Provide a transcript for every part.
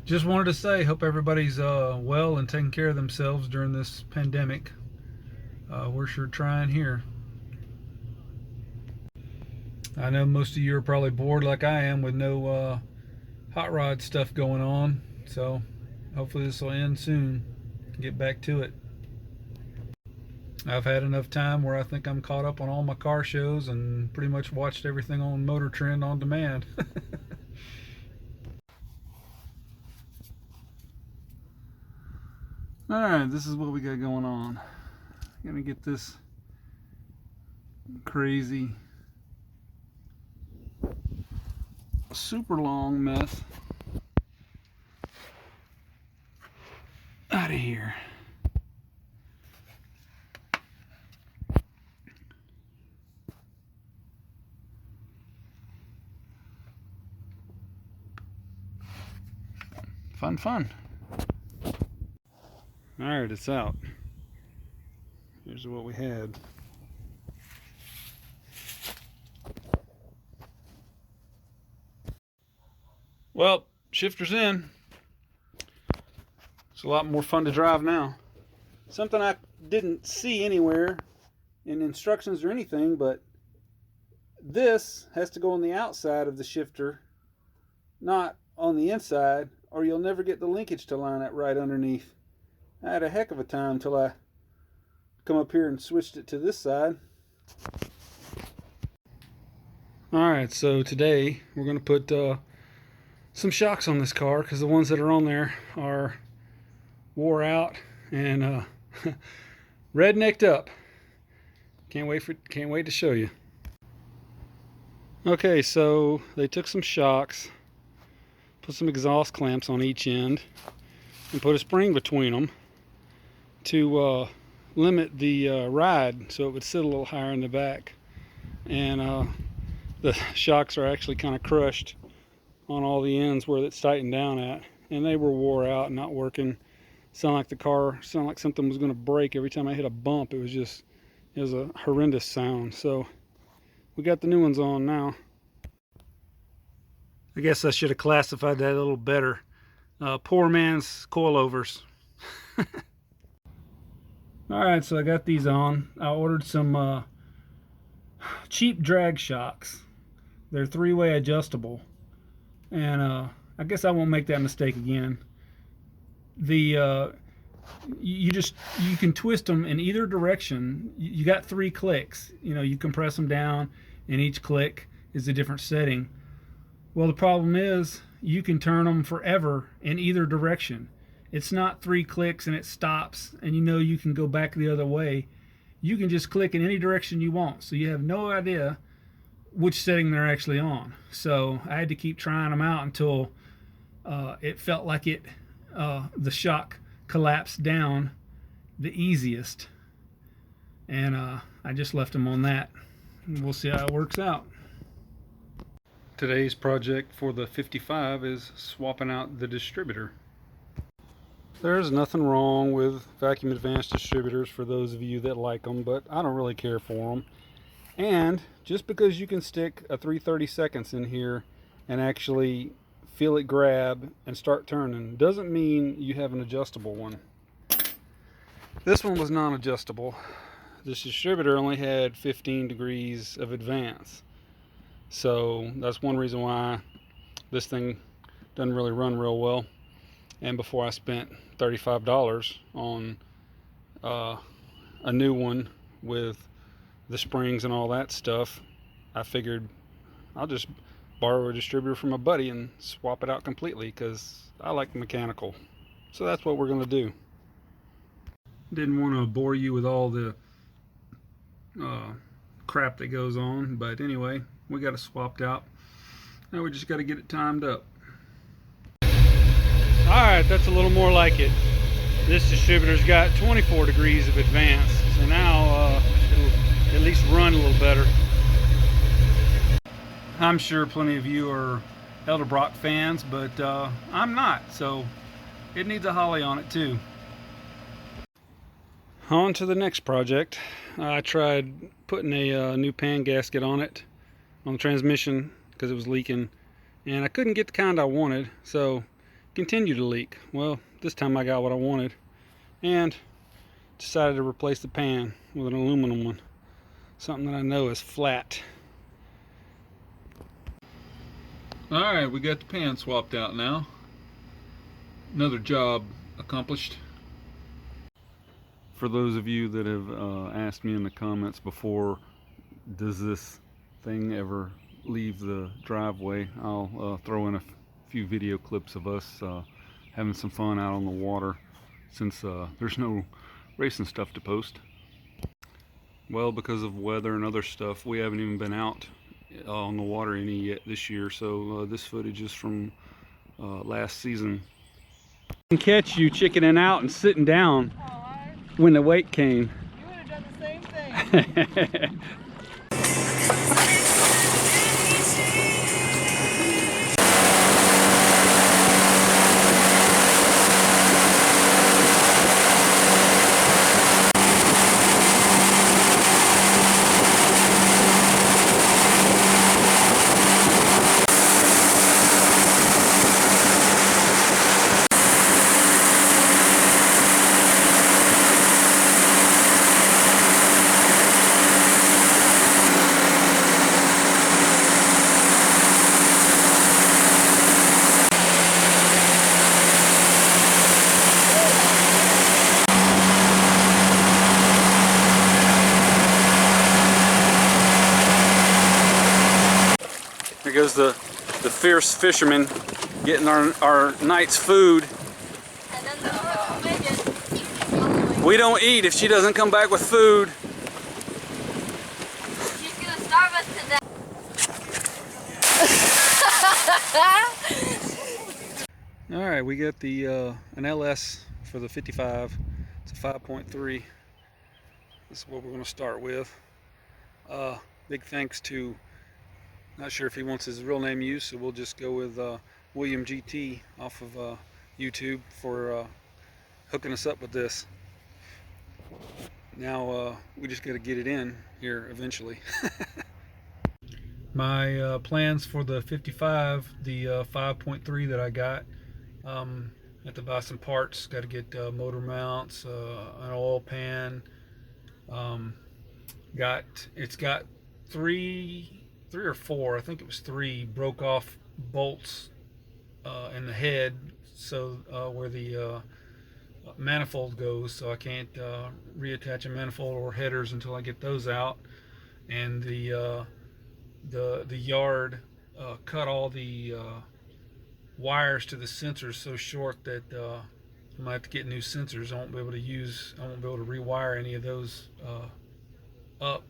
Just wanted to say, hope everybody's well and taking care of themselves during this pandemic. We're sure trying here. I know most of you are probably bored like I am with no hot rod stuff going on. So hopefully this will end soon. Get back to it. I've had enough time where I think I'm caught up on all my car shows and pretty much watched everything on Motor Trend on demand. Alright, this is what we got going on. Gonna get this crazy super long mess out of here. Fun. Alright, it's out. Here's what we had. Well, shifter's in. It's a lot more fun to drive now. Something I didn't see anywhere in instructions or anything, but this has to go on the outside of the shifter, not on the inside, or you'll never get the linkage to line it right underneath. I had a heck of a time till I come up here and switched it to this side. Alright, so today we're going to put some shocks on this car because the ones that are on there are wore out and rednecked up. Can't wait to show you. Okay, so they took some shocks, put some exhaust clamps on each end, and put a spring between them to limit the ride so it would sit a little higher in the back. And the shocks are actually kind of crushed on all the ends where it's tightened down at, and they were wore out and not working. Sounded like something was going to break every time I hit a bump. It was a horrendous sound. So we got the new ones on now. I guess I should have classified that a little better. Poor man's coilovers. Alright, so I got these on. I ordered some cheap drag shocks. They're three-way adjustable. And I guess I won't make that mistake again. You can twist them in either direction. You got 3 clicks. You can press them down, and each click is a different setting. Well, the problem is you can turn them forever in either direction. It's not 3 clicks and it stops, and you can go back the other way. You can just click in any direction you want, so you have no idea which setting they're actually on. So I had to keep trying them out until it felt like the shock collapsed down the easiest, and I just left them on that. We'll see how it works out. Today's project for the 55 is swapping out the distributor. There's nothing wrong with vacuum advanced distributors for those of you that like them, but I don't really care for them. And just because you can stick a 3/32 in here and actually feel it grab and start turning doesn't mean you have an adjustable one. This one was non-adjustable. This distributor only had 15 degrees of advance. So that's one reason why this thing doesn't really run real well. And before I spent $35 on a new one with the springs and all that stuff, I figured I'll just borrow a distributor from a buddy and swap it out completely because I like mechanical. So that's what we're going to do. Didn't want to bore you with all the crap that goes on, but anyway, we got it swapped out. Now we just got to get it timed up. Alright, that's a little more like it. This distributor's got 24 degrees of advance, so now it'll at least run a little better. I'm sure plenty of you are Elderbrock fans, but I'm not, so it needs a Holly on it too. On to the next project. I tried putting a new pan gasket on it, on the transmission, because it was leaking, and I couldn't get the kind I wanted, so continue to leak. Well, this time I got what I wanted and decided to replace the pan with an aluminum one, something that I know is flat. Alright, we got the pan swapped out now. Another job accomplished. For those of you that have asked me in the comments before, does this thing ever leave the driveway, I'll throw in a few video clips of us having some fun out on the water, since there's no racing stuff to post. Well, because of weather and other stuff, we haven't even been out on the water any yet this year, so this footage is from last season. I can catch you chickening out and sitting down when the wake came. You would have done the same thing. Here goes the fierce fisherman getting our night's food. And then the midget. We don't eat if she doesn't come back with food. She's gonna starve us to death. Alright, we got the an LS for the 55. It's a 5.3. This is what we're going to start with. Big thanks to, not sure if he wants his real name used, so we'll just go with William GT off of YouTube for hooking us up with this. Now we just got to get it in here eventually. My plans for the 55, the 5.3 that I got, have to buy some parts. Got to get motor mounts, an oil pan. It's got three or four, I think it was 3 broke off bolts in the head, so where the manifold goes, so I can't reattach a manifold or headers until I get those out. And the yard cut all the wires to the sensors so short that I might have to get new sensors. I won't be able to rewire any of those up.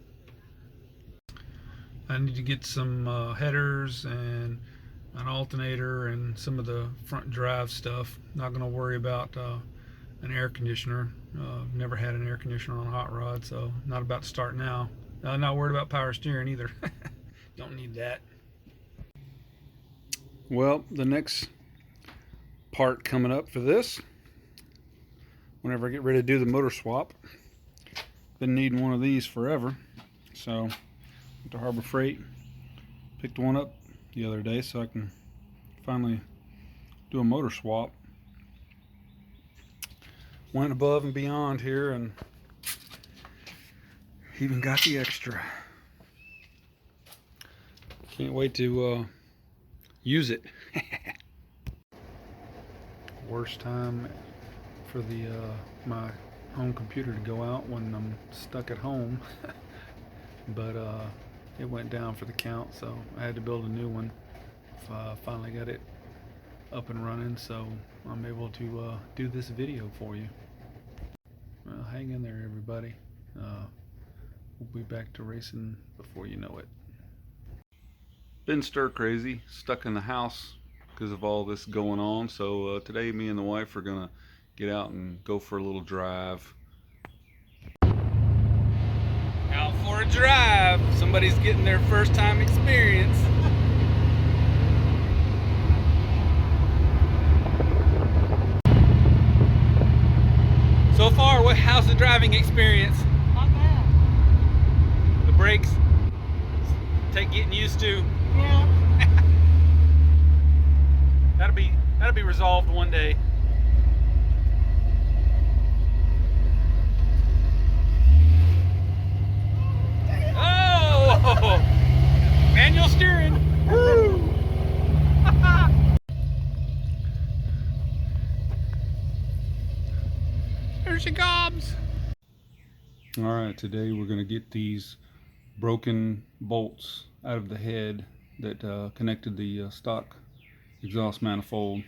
I need to get some headers and an alternator and some of the front drive stuff. Not going to worry about an air conditioner. Never had an air conditioner on a hot rod, so not about to start now. Not worried about power steering either. Don't need that. Well, the next part coming up for this, whenever I get ready to do the motor swap, been needing one of these forever, so went to Harbor Freight, picked one up the other day so I can finally do a motor swap. Went above and beyond here and even got the extra. Can't wait to use it. Worst time for the my home computer to go out when I'm stuck at home. But it went down for the count, so I had to build a new one. Finally got it up and running, so I'm able to do this video for you. Well, hang in there, everybody. We'll be back to racing before you know it. Been stir crazy, stuck in the house because of all this going on, so today me and the wife are gonna get out and go for a little drive. Out for a drive. Somebody's getting their first time experience. So far, how's the driving experience? Not bad. The brakes take getting used to. Yeah. That'll be resolved one day. Oh! Manual steering. Woo! There's your gobs. All right, today we're gonna get these broken bolts out of the head that connected the stock exhaust manifold.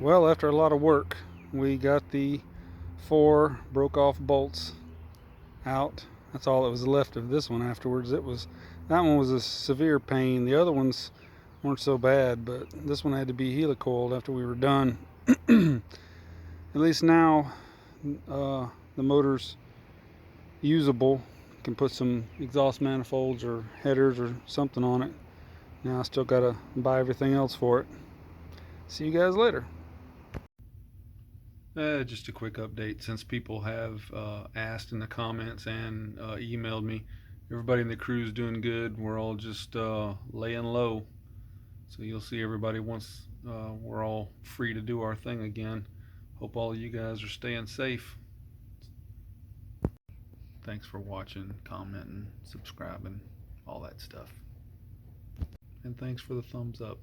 Well, after a lot of work, we got the 4 broke off bolts out. That's all that was left of this one afterwards. That one was a severe pain. The other ones weren't so bad, but this one had to be helicoiled after we were done. At least now the motor's usable. Can put some exhaust manifolds or headers or something on it. Now I still gotta buy everything else for it. See you guys later. Just a quick update, since people have asked in the comments and emailed me. Everybody in the crew's doing good. We're all just laying low. So you'll see everybody once we're all free to do our thing again. Hope all of you guys are staying safe. Thanks for watching, commenting, subscribing, all that stuff. And thanks for the thumbs up.